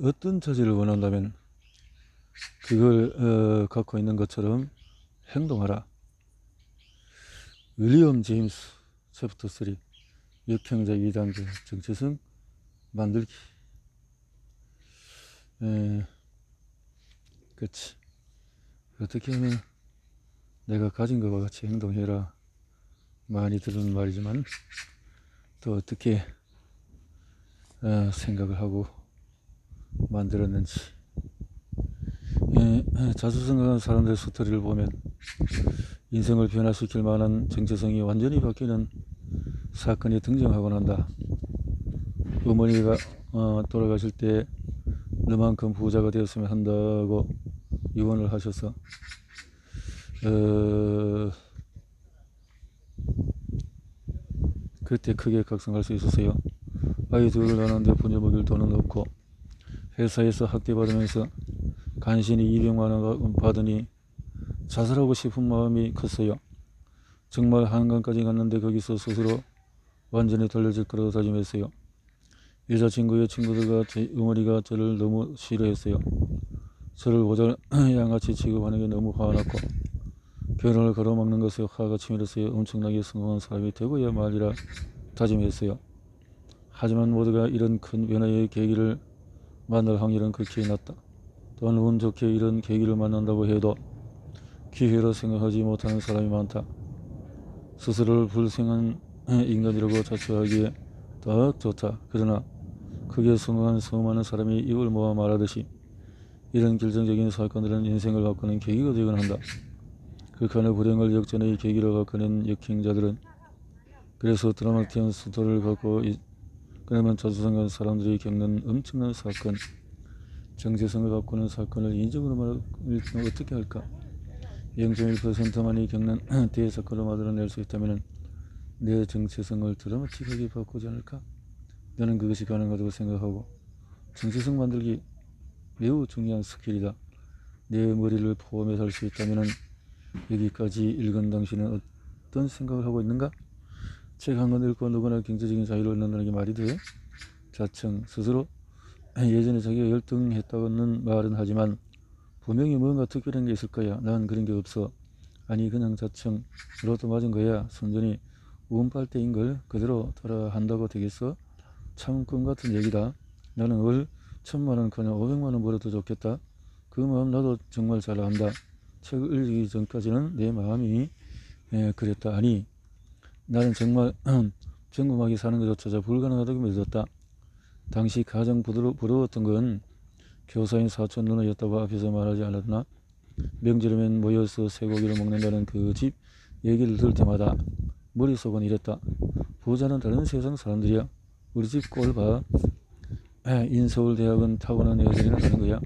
어떤 처지를 원한다면 그걸 갖고 있는 것처럼 행동하라. 윌리엄 제임스 챕터 3 역행자 2단계 정체성 만들기. 그렇지. 어떻게 하면 내가 가진 것과 같이 행동해라. 많이 들은 말이지만 또 어떻게 생각을 하고 만들었는지. 자수성가한 사람들의 스토리를 보면 인생을 변화시킬 만한 정체성이 완전히 바뀌는 사건이 등장하곤 한다. 어머니가 돌아가실 때 너만큼 부자가 되었으면 한다고 유언을 하셔서 그때 크게 각성할 수 있었어요. 아이 둘을 낳았는데 부녀 먹일 돈은 없고 회사에서 학대받으면서 간신히 200만 원 받으니 자살하고 싶은 마음이 컸어요. 정말 한강까지 갔는데 거기서 스스로 완전히 돌려질 거라고 다짐했어요. 여자친구의 친구들과 제 어머니가 저를 너무 싫어했어요. 저를 모자 양아치 취급하는 게 너무 화가 났고 결혼을 가로막는 것에 화가 치밀었어요. 엄청나게 성공한 사람이 되고야 말이라 다짐했어요. 하지만 모두가 이런 큰 변화의 계기를 만날 확률은 극히 낮다. 또한 운 좋게 이런 계기를 만난다고 해도 기회로 생각하지 못하는 사람이 많다. 스스로를 불쌍한 인간이라고 자처하기에 더 좋다. 그러나 크게 성공한 수많은 사람이 입을 모아 말하듯이 이런 결정적인 사건들은 인생을 바꾸는 계기가 되곤 한다. 극한의 불행을 역전의 계기로 바꾸는 역행자들은 그래서 드라마틱한 스토리를 갖고 그러면 자수성가한 사람들이 겪는 엄청난 사건, 정체성을 바꾸는 사건을 인적으로 말하면 어떻게 할까? 0.1%만이 겪는 대사건을 만들어낼 수 있다면 내 정체성을 드라마틱하게 바꾸지 않을까? 나는 그것이 가능하다고 생각하고 정체성 만들기 매우 중요한 스킬이다. 내 머리를 포함해 살 수 있다면 여기까지 읽은 당신은 어떤 생각을 하고 있는가? 책 한 권 읽고 누구나 경제적인 자유를 얻는다는 게 말이 돼? 자청, 스스로 예전에 자기가 열등했다고는 말은 하지만 분명히 뭔가 특별한 게 있을 거야. 난 그런 게 없어. 아니 그냥 자청, 로또 맞은 거야. 순전히 운빨대인걸 그대로 따라한다고 되겠어? 참 꿈같은 얘기다. 나는 월 1,000만원커녕 500만원 벌어도 좋겠다. 그 마음 나도 정말 잘 안다. 책을 읽기 전까지는 내 마음이 그랬다. 아니 나는 정말 평범하게 사는 것조차 불가능하다고 믿었다. 당시 가장 부러웠던 건 교사인 사촌 누나였다고 앞에서 말하지 않았나? 명절이면 모여서 쇠고기를 먹는다는 그 집 얘기를 들을 때마다 머릿속은 이랬다. 부자는 다른 세상 사람들이야. 우리 집 꼴 봐. 인서울대학은 타고난 애들이나 가는 거야.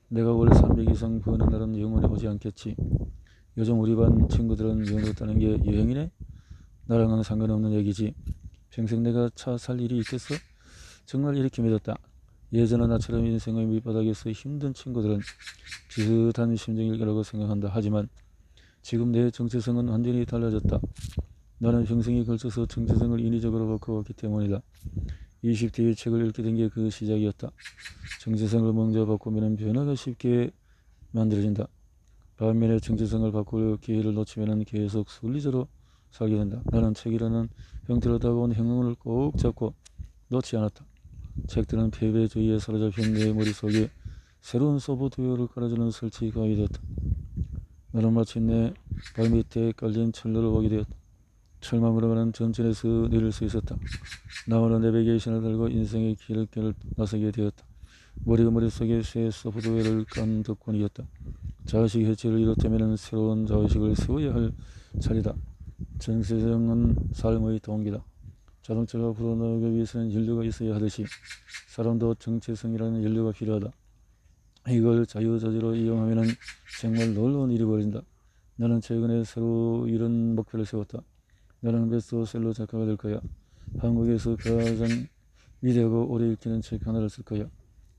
내가 월 300 이상 버는 날은 영원히 오지 않겠지. 요즘 우리 반 친구들은 연애 따는 게 유행이네? 나랑은 상관없는 얘기지. 평생 내가 차 살 일이 있겠어? 정말 이렇게 믿었다. 예전에 나처럼 인생의 밑바닥에서 힘든 친구들은 비슷한 심정일 거라고 생각한다. 하지만 지금 내 정체성은 완전히 달라졌다. 나는 평생에 걸쳐서 정체성을 인위적으로 바꿔왔기 때문이다. 20대의 책을 읽게 된 게 그 시작이었다. 정체성을 먼저 바꾸면 변화가 쉽게 만들어진다. 반면에 정체성을 바꿀 기회를 놓치면 계속 순리대로 살게 된다. 나는 책이라는 형태로 다가온 행운을 꼭 잡고 놓지 않았다. 책들은 패배주의에 사로잡힌 내 머릿속에 새로운 소프트웨어를 깔아주는 설치가이 되었다. 나는 마치 내 발밑에 깔린 철로를 보게 되었다. 철망으로 가는 전천에서 내릴 수 있었다. 나오는 내비게이션을 들고 인생의 길을 나서게 되었다. 머릿속에 새 소프트웨어를 깐 덕분이었다. 자의식 해체를 이뤘다면 새로운 자의식을 세워야 할 차례다. 정체성은 삶의 동기다. 자동차가 불어나가기 위해서는 연료가 있어야 하듯이 사람도 정체성이라는 연료가 필요하다. 이걸 자유자재로 이용하면 정말 놀라운 일이 벌어진다. 나는 최근에 새로 이런 목표를 세웠다. 나는 베스트셀러 작가가 될 거야. 한국에서 가장 위대하고 오래 읽히는 책 하나를 쓸 거야.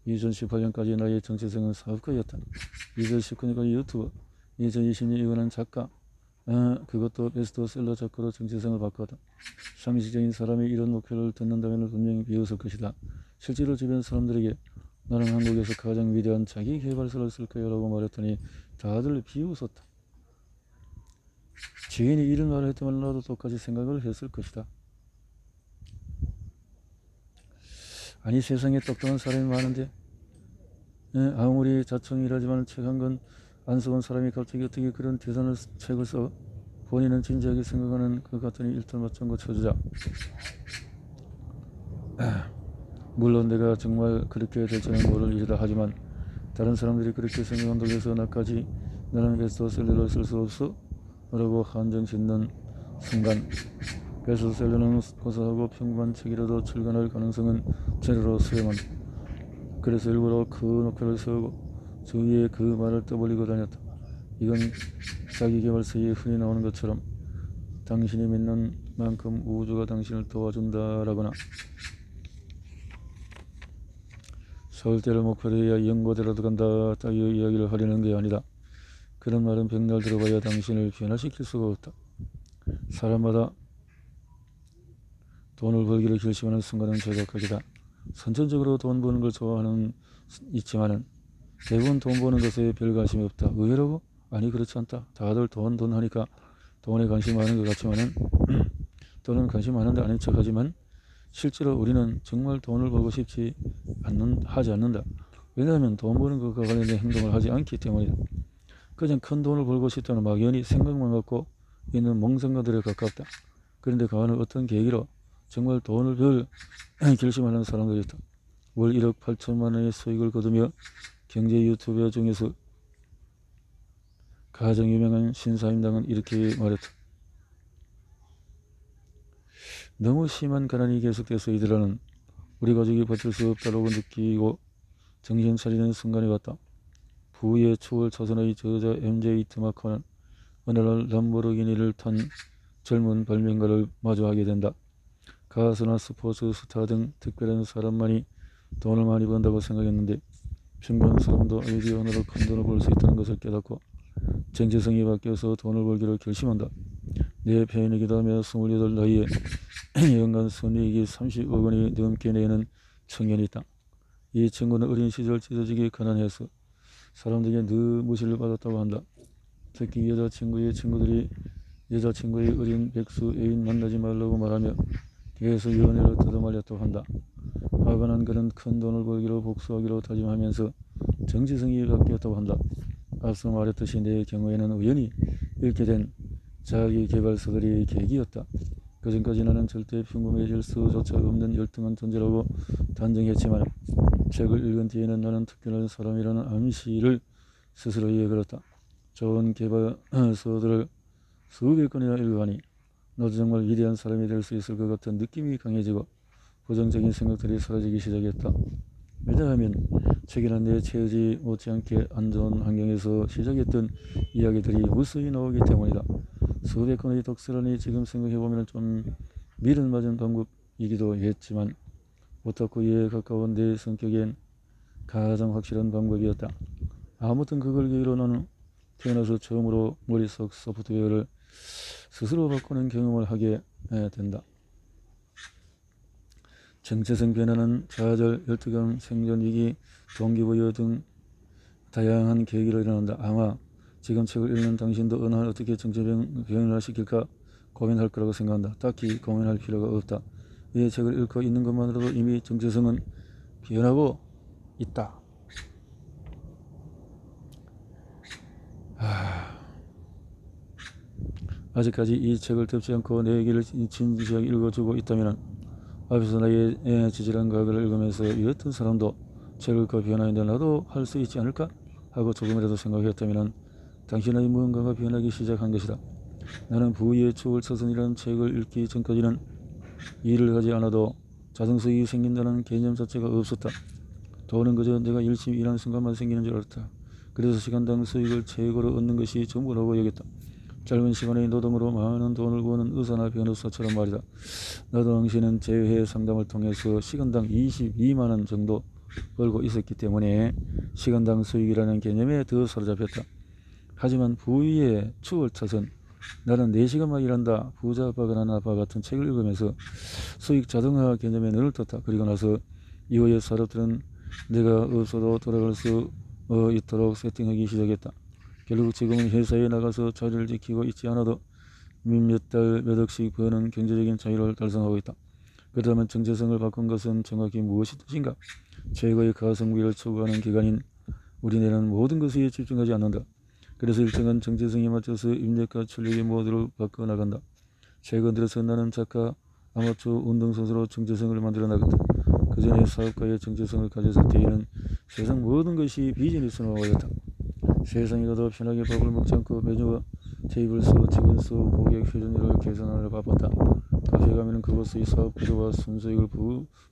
2018년까지 나의 정체성은 사업가였다. 2019년까지 유튜버, 2020년 이거는 작가, 그것도 베스트셀러 작가로 정체성을 바꿨다. 상식적인 사람이 이런 목표를 듣는다면 분명히 비웃을 것이다. 실제로 주변 사람들에게 나는 한국에서 가장 위대한 자기 개발서를 쓸 거야 라고 말했더니 다들 비웃었다. 지인이 이런 말을 했다면 나도 똑같이 생각을 했을 것이다. 아니 세상에 똑똑한 사람이 많은데 아무리 자청이라지만 책 한 권 안 써본 사람이 갑자기 어떻게 그런 대단한 책을 써? 본인은 진지하게 생각하는 것 같으니 일단 맞장구 쳐주자. 물론 내가 정말 그렇게 될지는 모를 일이다. 하지만 다른 사람들이 그렇게 생각한다고 해서 나까지 나는 베스트셀러를 쓸 수 없어? 라고 한정 짓는 순간 베스트셀러는 고사하고 평범한 책이라도 출간할 가능성은 제로로 수렴한. 그래서 일부러 그 목표를 세우고 주위에 그 말을 떠벌리고 다녔다. 이건 자기계발서에 흔히 나오는 것처럼 당신이 믿는 만큼 우주가 당신을 도와준다라거나 서울대를 목표로 해야 연고대라도 간다 따위의 이야기를 하려는 게 아니다. 그런 말은 백날 들어봐야 당신을 변화시킬 수가 없다. 사람마다 돈을 벌기를 결심하는 순간은 제각각이다. 선천적으로 돈 버는 걸 좋아하는 있지만은 대부분 돈 버는 것에 별 관심이 없다. 의외라고? 아니 그렇지 않다. 다들 돈 하니까 돈에 관심 많은 것 같지만은 또는 관심 많은데 아닌 척하지만 실제로 우리는 정말 돈을 벌고 싶지 하지 않는다. 왜냐하면 돈 버는 것과 관련된 행동을 하지 않기 때문이다. 그냥 큰 돈을 벌고 싶다는 막연히 생각만 갖고 있는 몽상가들에 가깝다. 그런데 그 안에 어떤 계기로 정말 돈을 벌 결심하는 사람들이 있다. 월 1억 8천만 원의 수익을 거두며 경제 유튜버 중에서 가장 유명한 신사임당은 이렇게 말했다. 너무 심한 가난이 계속돼서 이들은 우리 가족이 버틸 수 없다고 느끼고 정신 차리는 순간이 왔다. 부의 추월 초선의 저자 MJ 트마커는 어느 날 람보르기니를 탄 젊은 발명가를 마주하게 된다. 가수나 스포츠 스타 등 특별한 사람만이 돈을 많이 번다고 생각했는데 평균 사람도 아이디어 하나로 큰 돈을 벌 수 있다는 것을 깨닫고 정체성이 바뀌어서 돈을 벌기로 결심한다. 내 편이기도 하며 28 나이에 연간 순이익이 30억 원이 넘게 내는 청년이 있다. 이 친구는 어린 시절 찢어지게 가난해서 사람들에게 늘 무시를 받았다고 한다. 특히 여자친구의 친구들이 여자친구의 어린 백수 애인 만나지 말라고 말하며 계속 연애를 뜯어말렸다고 한다. 화가 난 그는 큰 돈을 벌기로 복수하기로 다짐하면서 정체성이 바뀌었다고 한다. 앞서 말했듯이 내 경우에는 우연히 읽게 된 자기계발서들이 계기였다. 그전까지 나는 절대 평범해질 수조차 없는 열등한 존재라고 단정했지만 책을 읽은 뒤에는 나는 특별한 사람이라는 암시를 스스로에게 걸었다. 좋은 계발서들을 수백 건이나 읽어가니 너도 정말 위대한 사람이 될 수 있을 것 같은 느낌이 강해지고 부정적인 생각들이 사라지기 시작했다. 왜냐하면 책에는 내 처지 못지않게 안 좋은 환경에서 시작했던 이야기들이 무수히 나오기 때문이다. 수백 건의 독서라니 지금 생각해보면 좀 미련 맞은 방법이기도 했지만 오타쿠에 가까운 내 성격엔 가장 확실한 방법이었다. 아무튼 그걸 계기로 나는 태어나서 처음으로 머릿속 소프트웨어를 스스로 바꾸는 경험을 하게 된다. 정체성 변화는 좌절, 열등감, 생존위기, 동기부여 등 다양한 계기로 일어난다. 아마 지금 책을 읽는 당신도 어느 날 어떻게 정체성 변화를 시킬까 고민할 거라고 생각한다. 딱히 고민할 필요가 없다. 이 책을 읽고 있는 것만으로도 이미 정체성은 변하고 있다. 아직까지 이 책을 덮지 않고 내 얘기를 진지하게 읽어주고 있다면 앞에서 나의 지질한 과거를 읽으면서 이 어떤 사람도 책을 읽고 변화인데 나도 할 수 있지 않을까 하고 조금이라도 생각했다면 당신의 무언가가 변하기 시작한 것이다. 나는 부의 추월 초선이라는 책을 읽기 전까지는 일을 하지 않아도 자동수익이 생긴다는 개념 자체가 없었다. 돈은 그저 내가 열심히 일하는 순간만 생기는 줄 알았다. 그래서 시간당 수익을 최고로 얻는 것이 전부라고 여겼다. 짧은 시간의 노동으로 많은 돈을 버는 의사나 변호사처럼 말이다. 나도 당시에는 재회 상담을 통해서 시간당 22만 원 정도 벌고 있었기 때문에 시간당 수익이라는 개념에 더 사로잡혔다. 하지만 부의 추월 차선, 나는 4시간만 일한다, 부자 아빠가 난 아빠 같은 책을 읽으면서 수익 자동화 개념에 눈을 떴다. 그리고 나서 이후의 사람들은 내가 없어도 돌아갈 수 있도록 세팅하기 시작했다. 결국 지금은 회사에 나가서 자리를 지키고 있지 않아도 몇 달 몇 억씩 버는 경제적인 자유를 달성하고 있다. 그렇다면 정체성을 바꾼 것은 정확히 무엇이 뜻인가? 최고의 가성비를 추구하는 기간인 우리네는 모든 것에 집중하지 않는다. 그래서 일정한 정체성에 맞춰서 인력과 출력의 모두를 바꿔나간다. 최근 들어서 나는 작가, 아마추어 운동선수로 정체성을 만들어 나갔다. 그 전에 사업가의 정체성을 가졌을 때에는 세상 모든 것이 비즈니스로 보였다. 세상이라도 편하게 밥을 먹지 않고 메뉴와 테이블 수, 직원 수, 고객 회전율을 계산하느라 바빴다. 카페 가면 그곳의 사업 구조와 순수익을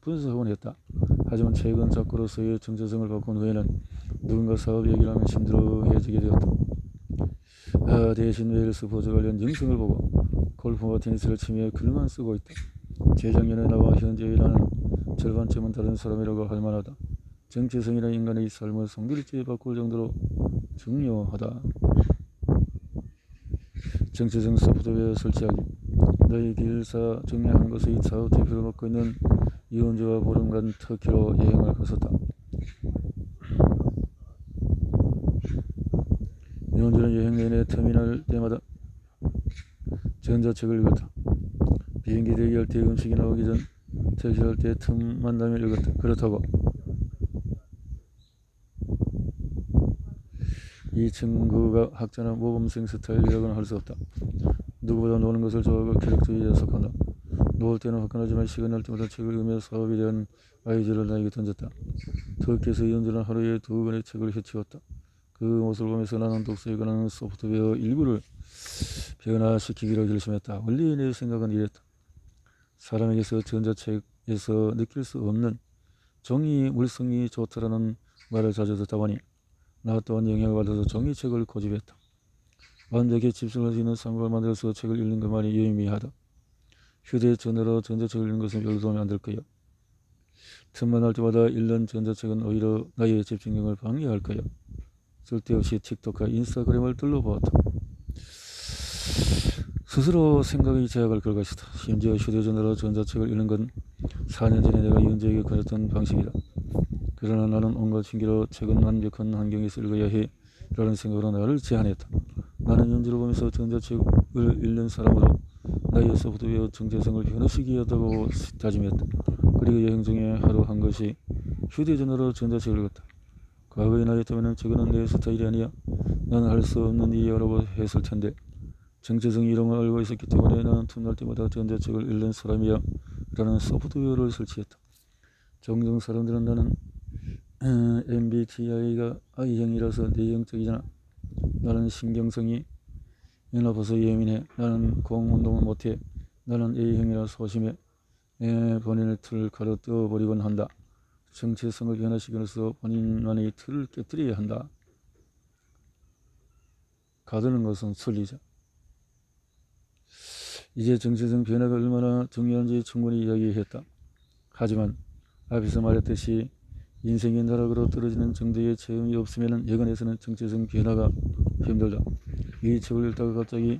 분석하곤 했다. 하지만 최근 작가로서의 정체성을 바꾼 후에는 누군가 사업 얘기를 하면 힘들어해지게 되었다. 대신 웨일스 보조 관련 영상을 보고 골프와 테니스를 치며 글만 쓰고 있다. 재작년에 나와 현재의 나는 절반쯤은 다른 사람이라고 할 만하다. 정체성이란 인간의 삶을 성질째 바꿀 정도로 중요하다. 정체성 소프트웨어 설치하기. 너희 길사 중에 한 곳의 사업 대표를 맡고 있는 이은주와 보름간 터키로 여행을 갔었다. 이은주는 여행 내내 터미널 때마다 전자책을 읽었다. 비행기 대기할 때, 음식이 나오기 전 퇴실할 때 틈만 나면 읽었다. 그렇다고 이 친구가 학자나 모범생 스타일이라고는 할 수 없다. 누구보다 노는 것을 좋아하고 계획주의에 속한다. 놓을 때는 화끈하지만 시간 날 때마다 책을 읽으며 사업에 대한 아이디어를 나에게 던졌다. 터키에서 이은주는 하루에 2권의 책을 해치웠다. 그 모습을 보면서 나는 독서에 관한 소프트웨어 일부를 변화시키기로 결심했다. 원래 내 생각은 이랬다. 사람에게서 전자책에서 느낄 수 없는 종이 물성이 좋다라는 말을 자주 듣다 보니 나 또한 영향을 받아서 종이책을 고집했다. 완벽히 집중할 수 있는 상황을 만들어서 책을 읽는 것만이 유의미하다. 휴대전화로 전자책을 읽는 것은 별로 도움이 안 될 거야. 틈만 날 때마다 읽는 전자책은 오히려 나의 집중력을 방해할 거야. 쓸데없이 틱톡과 인스타그램을 둘러보았다. 스스로 생각이 제약을 걸 것이다. 심지어 휴대전화로 전자책을 읽는 건 4년 전에 내가 이은주에게 가졌던 방식이다. 그러나 나는 온갖 핑계로 책은 완벽한 환경에서 읽어야 해 라는 생각으로 나를 제한했다. 나는 연주를 보면서 전자책을 읽는 사람으로 나의 소프트웨어 정체성을 변화시키게 하다고 다짐했다. 그리고 여행 중에 하루 한 것이 휴대전화로 전자책을 읽었다. 과거의 나였다면 저거는 내 스타일이 아니야. 나는 할 수 없는 일이라고 했을 텐데 정체성 이름을 알고 있었기 때문에 나는 틈날 때마다 전자책을 읽는 사람이야 라는 소프트웨어를 설치했다. 종종 사람들은 나는 MBTI가 I형이라서 내형적이잖아. 나는 신경성이 나빠서 예민해. 나는 공운동을 못해. 나는 A형이라 소심해. 본인의 틀을 가로뜨어버리곤 한다. 정체성을 변화시켜서 본인만의 틀을 깨뜨려야 한다. 가두는 것은 순리자. 이제 정체성 변화가 얼마나 중요한지 충분히 이야기했다. 하지만 앞에서 말했듯이 인생의 나락으로 떨어지는 정도의 체험이 없으면 여간에서는 정체성 변화가 힘들다. 이 책을 읽다가 갑자기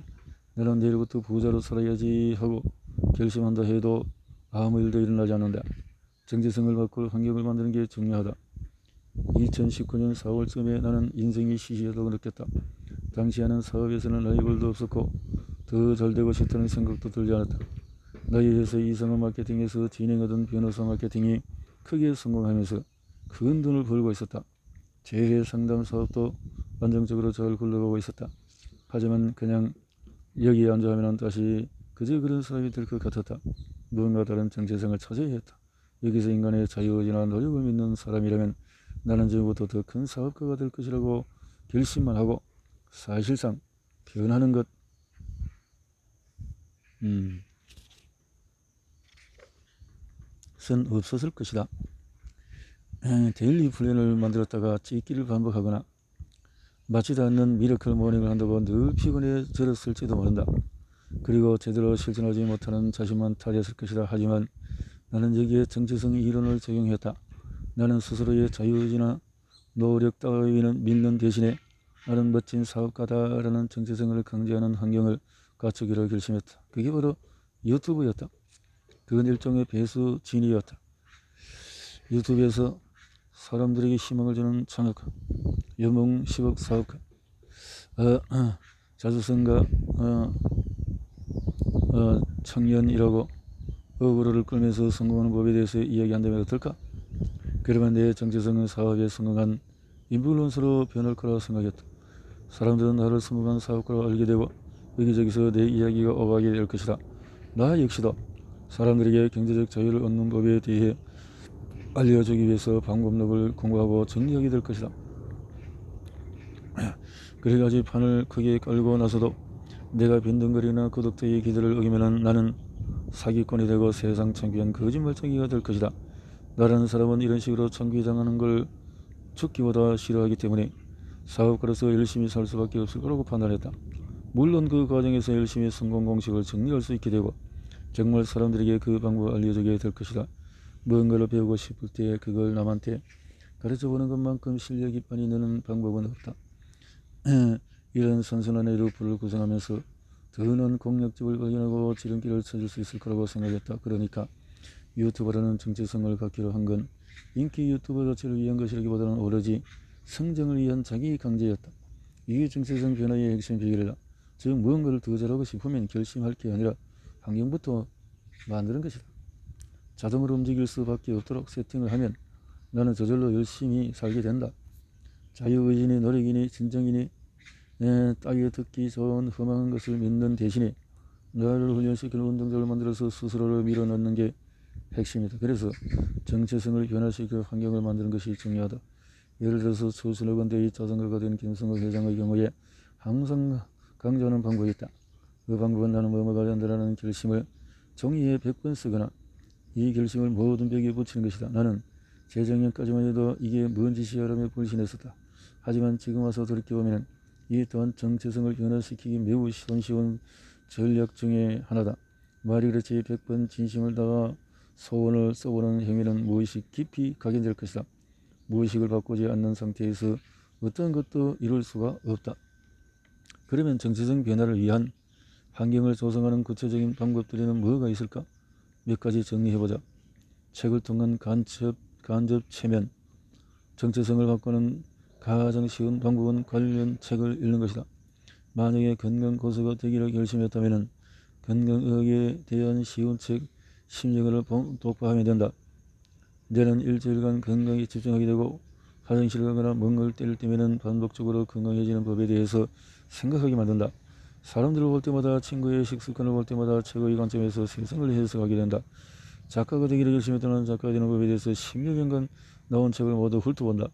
나는 내일부터 부자로 살아야지 하고 결심한다 해도 아무 일도 일어나지 않는다. 정체성을 바꿀 환경을 만드는 게 중요하다. 2019년 4월쯤에 나는 인생이 시시하다고 느꼈다. 당시에는 사업에서는 라이벌도 없었고 더 잘되고 싶다는 생각도 들지 않았다. 나의 회사 이상한 마케팅에서 진행하던 변호사 마케팅이 크게 성공하면서 큰 돈을 벌고 있었다. 재해 상담 사업도 안정적으로 잘 굴러가고 있었다. 하지만 그냥 여기에 앉아 하면 다시 그저 그런 사람이 될 것 같았다. 무언가 다른 정체성을 찾아야 했다. 여기서 인간의 자유의지나 노력을 믿는 사람이라면 나는 지금부터 더 큰 사업가가 될 것이라고 결심만 하고 사실상 변하는 것은 없었을 것이다. 데일리 플랜을 만들었다가 찍기를 반복하거나 맞지도 않는 미러클 모닝을 한다고 늘 피곤해졌을지도 모른다. 그리고 제대로 실천하지 못하는 자신만 탓했을 것이다. 하지만 나는 여기에 정체성 이론을 적용했다. 나는 스스로의 자유의지나 노력 따위는 믿는 대신에 나는 멋진 사업가다라는 정체성을 강조하는 환경을 갖추기로 결심했다. 그게 바로 유튜브였다. 그건 일종의 배수 진이었다. 유튜브에서 사람들에게 희망을 주는 창업가, 연봉 10억 사업가, 자주성가 청년이라고 어그로를 끌면서 성공하는 법에 대해서 이야기한다면 어떨까? 그러면 내 정체성은 사업에 성공한 인플루언서로 변할 거라 생각했다. 사람들은 나를 성공한 사업가로 알게 되고 여기저기서 내 이야기가 오가게 될 것이다. 나 역시도 사람들에게 경제적 자유를 얻는 법에 대해 알려주기 위해서 방법론을 공부하고 정리하게 될 것이다. 그래가지 판을 크게 깔고 나서도 내가 빈둥거리나 구독자의 기대를 어기면 나는 사기꾼이 되고 세상 창피한 거짓말쟁이가 될 것이다. 나라는 사람은 이런 식으로 창피당하는 걸 죽기보다 싫어하기 때문에 사업가로서 열심히 살 수밖에 없을 거라고 판단했다. 물론 그 과정에서 열심히 성공 공식을 정리할 수 있게 되고 정말 사람들에게 그 방법을 알려주게 될 것이다. 무언가를 배우고 싶을 때 그걸 남한테 가르쳐보는 것만큼 실력이 많이 느는 방법은 없다. 이런 선선한 루프를 구성하면서 더는 공략집을 발견하고 지름길을 찾을 수 있을 거라고 생각했다. 그러니까 유튜버라는 정체성을 갖기로 한 건 인기 유튜버 자체를 위한 것이라기보다는 오로지 성장을 위한 자기 강제였다. 이게 정체성 변화의 핵심 비결이다. 즉 무언가를 더 잘하고 싶으면 결심할 게 아니라 환경부터 만드는 것이다. 자동으로 움직일 수밖에 없도록 세팅을 하면 나는 저절로 열심히 살게 된다. 자유의지니 노력이니 진정이니 따위에 듣기 좋은 험한 것을 믿는 대신에 나를 훈련시키는 운동장을 만들어서 스스로를 밀어넣는 게 핵심이다. 그래서 정체성을 변화시켜 환경을 만드는 것이 중요하다. 예를 들어서 초순학원대의 자전거가 된 김성호 회장의 경우에 항상 강조하는 방법이 있다. 그 방법은 나는 뭐뭐가 된다라는 결심을 종이에 100번 쓰거나 이 결심을 모든 벽에 붙이는 것이다. 나는 재작년까지만 해도 이게 뭔 짓이야라며 불신했었다. 하지만 지금 와서 돌이켜보면 이 또한 정체성을 변화시키기 매우 손쉬운 전략 중에 하나다. 말이 그렇지 100번 진심을 다가 소원을 써보는 행위는 무의식 깊이 각인될 것이다. 무의식을 바꾸지 않는 상태에서 어떤 것도 이룰 수가 없다. 그러면 정체성 변화를 위한 환경을 조성하는 구체적인 방법들에는 뭐가 있을까? 몇 가지 정리해보자. 책을 통한 간접 체면. 정체성을 바꾸는 가장 쉬운 방법은 관련 책을 읽는 것이다. 만약에 건강고수가 되기를 결심했다면 건강의학에 대한 쉬운 책 10여권을 독파하면 된다. 내는 일주일간 건강에 집중하게 되고 화장실을 가거나 뭔가를 때릴 때면 반복적으로 건강해지는 법에 대해서 생각하게 만든다. 사람들을 볼 때마다 친구의 식습관을 볼 때마다 최고의 관점에서 세상을 해석하게 된다. 작가가 되기를 결심했다는 작가가 되는 법에 대해서 10여 년간 나온 책을 모두 훑어본다.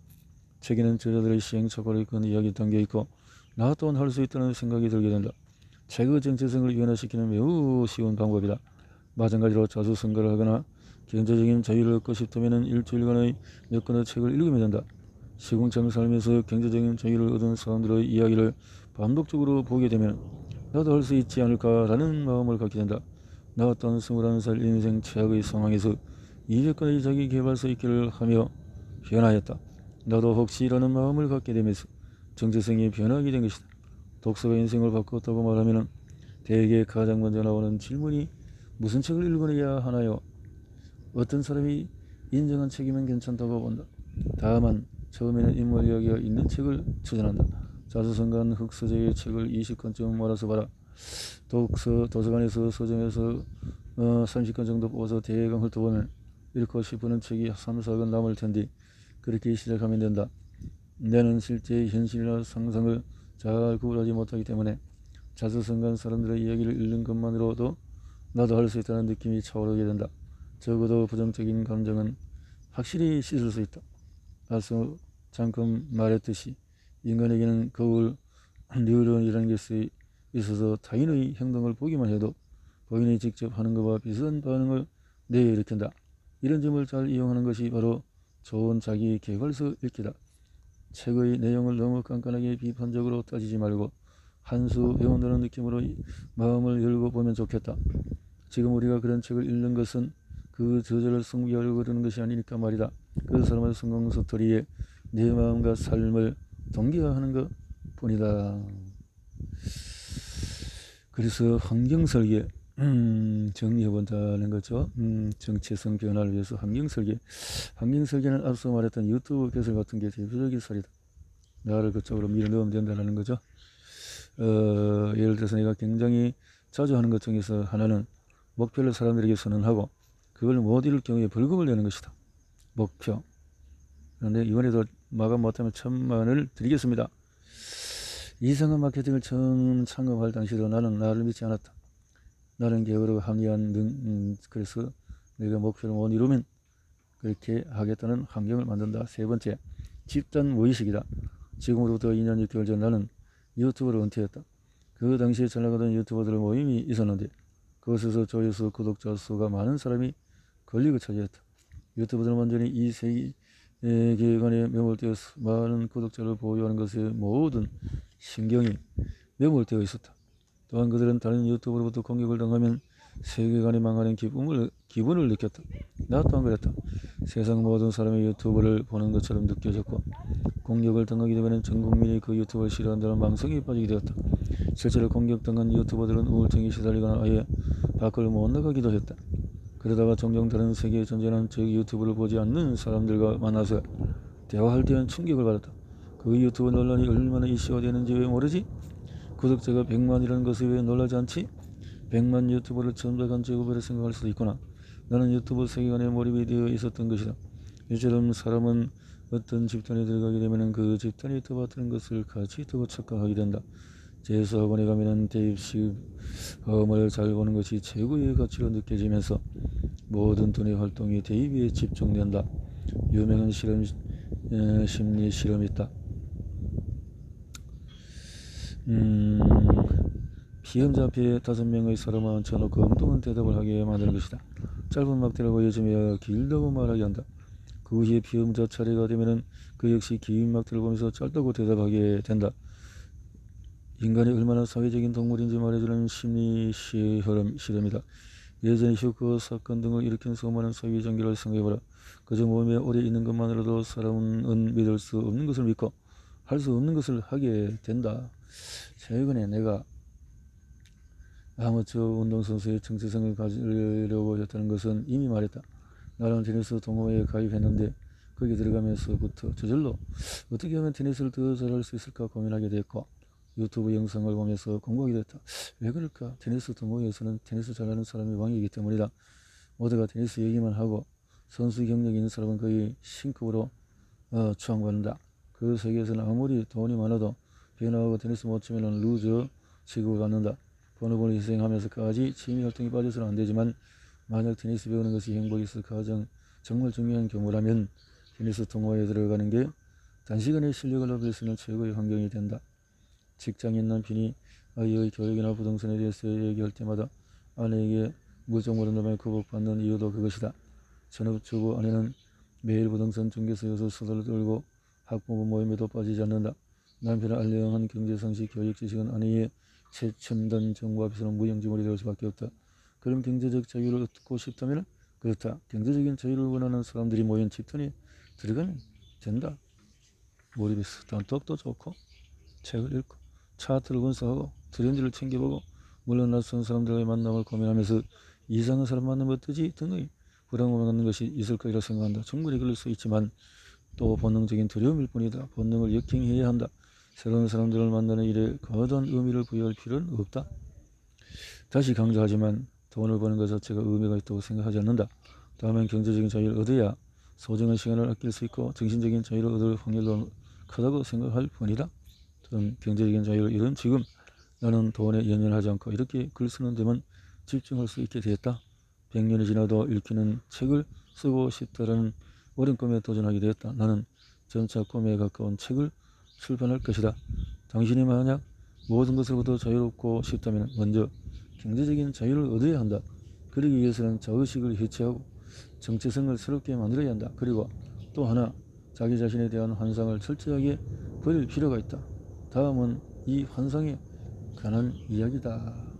책에는 저자들의 시행착오를 건 이야기 담겨있고 나 또한 할 수 있다는 생각이 들게 된다. 책의 정체성을 변화시키는 매우 쉬운 방법이다. 마찬가지로 자수성가를 하거나 경제적인 자유를 얻고 싶다면 일주일간의 몇 권의 책을 읽으면 된다. 시궁창 살면서 경제적인 자유를 얻은 사람들의 이야기를 반복적으로 보게 되면 나도 할 수 있지 않을까라는 마음을 갖게 된다. 나 또한 21살 인생 최악의 상황에서 200권의 자기 개발서 읽기를 하며 변화했다. 나도 혹시라는 마음을 갖게 되면서 정체성이 변하게 된 것이다. 독서가 인생을 바꿨다고 말하면 대개 가장 먼저 나오는 질문이 무슨 책을 읽어야 하나요? 어떤 사람이 인정한 책이면 괜찮다고 본다. 다만 처음에는 인물 이야기가 있는 책을 추천한다. 자수성가한 흑서재의 책을 20권쯤 몰아서 봐라. 도서관에서 서점에서 30권 정도 뽑아서 대강 훑어보면 읽고 싶은 책이 3, 4권 남을 텐데 그렇게 시작하면 된다. 나는 실제 현실이나 상상을 잘 구분하지 못하기 때문에 자수성가한 사람들의 이야기를 읽는 것만으로도 나도 할 수 있다는 느낌이 차오르게 된다. 적어도 부정적인 감정은 확실히 씻을 수 있다. 앞서 잠깐 말했듯이 인간에게는 거울 뉴런이라는 것이 있어서 타인의 행동을 보기만 해도 본인이 직접 하는 것과 비슷한 반응을 내일으킨다. 이런 점을 잘 이용하는 것이 바로 좋은 자기 개발서 읽기다. 책의 내용을 너무 깐깐하게 비판적으로 따지지 말고 한 수 배운다는 느낌으로 마음을 열고 보면 좋겠다. 지금 우리가 그런 책을 읽는 것은 그 저자를 승부하려고 그러는 것이 아니니까 말이다. 그 사람의 성공 스토리에 내 마음과 삶을 동기화하는 것 뿐이다. 그래서 환경 설계, 정리해본다는 거죠. 정체성 변화를 위해서 환경설계. 환경설계는 앞서 말했던 유튜브 개설 같은 게 대표적인 사례다. 나를 그쪽으로 밀어넣으면 된다는 거죠. 예를 들어서 내가 굉장히 자주 하는 것 중에서 하나는 목표를 사람들에게 선언하고 그걸 못 이룰 경우에 벌금을 내는 것이다. 목표. 그런데 이번에도 마감 못하면 1,000만원을 드리겠습니다. 이상한 마케팅을 처음 창업할 당시도 나는 나를 믿지 않았다. 나는 게으르고 합리한 그래서 내가 목표를 못 이루면 그렇게 하겠다는 환경을 만든다. 세 번째, 집단 무의식이다. 지금으로부터 2년 6개월 전 나는 유튜브를 은퇴했다. 그 당시에 잘 나가던 유튜버들 모임이 있었는데 그곳에서 조회수, 구독자 수가 많은 사람이 권력을 차지했다. 유튜버들은 완전히 이 세계관에 매몰되어 많은 구독자를 보유하는 것에 모든 신경이 매몰되어 있었다. 또한 그들은 다른 유튜버로부터 공격을 당하면 세계관이 망하는 기분을 느꼈다. 나 또한 그랬다. 세상 모든 사람이 유튜브를 보는 것처럼 느껴졌고 공격을 당하게 되면 전 국민이 그 유튜브를 싫어한다는 망성에 빠지게 되었다. 실제로 공격당한 유튜버들은 우울증에 시달리거나 아예 밖을 못 나가기도 했다. 그러다가 종종 다른 세계에 존재하는 즉 유튜브를 보지 않는 사람들과 만나서 대화할 때는 충격을 받았다. 그 유튜브 논란이 얼마나 이슈가 되는지 왜 모르지? 구독자가 100만이라는 것에 왜 놀라지 않지? 100만 유튜버를 전작한 제국이라 생각할 수도 있구나. 나는 유튜브 세계관에 몰입이 되어 있었던 것이다. 이처럼 사람은 어떤 집단에 들어가게 되면 그 집단이 떠받드는 것을 같이 두고 착각하게 된다. 재수학원에 가면 대입시험을 잘 보는 것이 최고의 가치로 느껴지면서 모든 두뇌 활동이 대입에 집중된다. 유명한 심리 실험이 있다. 피험자 앞에 5명의 사람을 앉혀놓고 엉뚱한 대답을 하게 만드는 것이다. 짧은 막대를 보여주며 길다고 말하게 한다. 그 후에 피험자 차례가 되면 그 역시 긴 막대를 보면서 짧다고 대답하게 된다. 인간이 얼마나 사회적인 동물인지 말해주는 심리 실험이다. 예전에 휴거 사건 등을 일으킨 수많은 사회 전개를 생각해보라. 그저 몸에 오래 있는 것만으로도 사람은 믿을 수 없는 것을 믿고 할 수 없는 것을 하게 된다. 최근에 내가 아마추어 운동선수의 정체성을 가지려고 했다는 것은 이미 말했다. 나는 테니스 동호회에 가입했는데 거기 들어가면서부터 저절로 어떻게 하면 테니스를 더 잘할 수 있을까 고민하게 됐고 유튜브 영상을 보면서 공부하게 됐다. 왜 그럴까? 테니스 동호회에서는 테니스 잘하는 사람이 왕이기 때문이다. 모두가 테니스 얘기만 하고 선수 경력이 있는 사람은 거의 신급으로 추앙받는다. 그 세계에서는 아무리 돈이 많아도 변화하고 테니스 못 치면 루저 취급을 받는다. 본업을 희생하면서까지 취미 활동에 빠져서는 안 되지만 만약 테니스 배우는 것이 행복에서 가장 정말 중요한 경우라면 테니스 동호회에 들어가는 게 단시간에 실력을 높일 수 있는 최고의 환경이 된다. 직장인 남편이 아이의 교육이나 부동산에 대해서 얘기할 때마다 아내에게 무정부른 놈에 구박받는 이유도 그것이다. 전업주부 아내는 매일 부동산 중개소에서 수다를 떨고 학부모 모임에도 빠지지 않는다. 남편의 알량한 경제상식 교육 지식은 아내의 최첨단 정보 앞에서는 무용지물이 될 수밖에 없다. 그럼 경제적 자유를 얻고 싶다면 그렇다. 경제적인 자유를 원하는 사람들이 모인 집단에 들어가면 된다. 몰입해서 떡도 좋고 책을 읽고 차트를 분석하고 트렌드를 챙겨보고 물론 낯선 사람들과의 만남을 고민하면서 이상한 사람 만나면 어떠지 등의 불안감을 갖는 것이 있을 거라고 생각한다. 충분히 그럴 수 있지만 또 본능적인 두려움일 뿐이다. 본능을 역행해야 한다. 새로운 사람들을 만나는 일에 거대한 의미를 부여할 필요는 없다. 다시 강조하지만 돈을 버는 것 자체가 의미가 있다고 생각하지 않는다. 다만 경제적인 자유를 얻어야 소중한 시간을 아낄 수 있고 정신적인 자유를 얻을 확률도 크다고 생각할 뿐이다. 경제적인 자유를 잃은 지금 나는 돈에 연연하지 않고 이렇게 글 쓰는 데만 집중할 수 있게 되었다. 100년이 지나도 읽히는 책을 쓰고 싶다라는 어린 꿈에 도전하게 되었다. 나는 점차 꿈에 가까운 책을 출판할 것이다. 당신이 만약 모든 것으로부터 자유롭고 싶다면 먼저 경제적인 자유를 얻어야 한다. 그러기 위해서는 자의식을 해체하고 정체성을 새롭게 만들어야 한다. 그리고 또 하나 자기 자신에 대한 환상을 철저하게 버릴 필요가 있다. 다음은 이 환상에 관한 이야기다.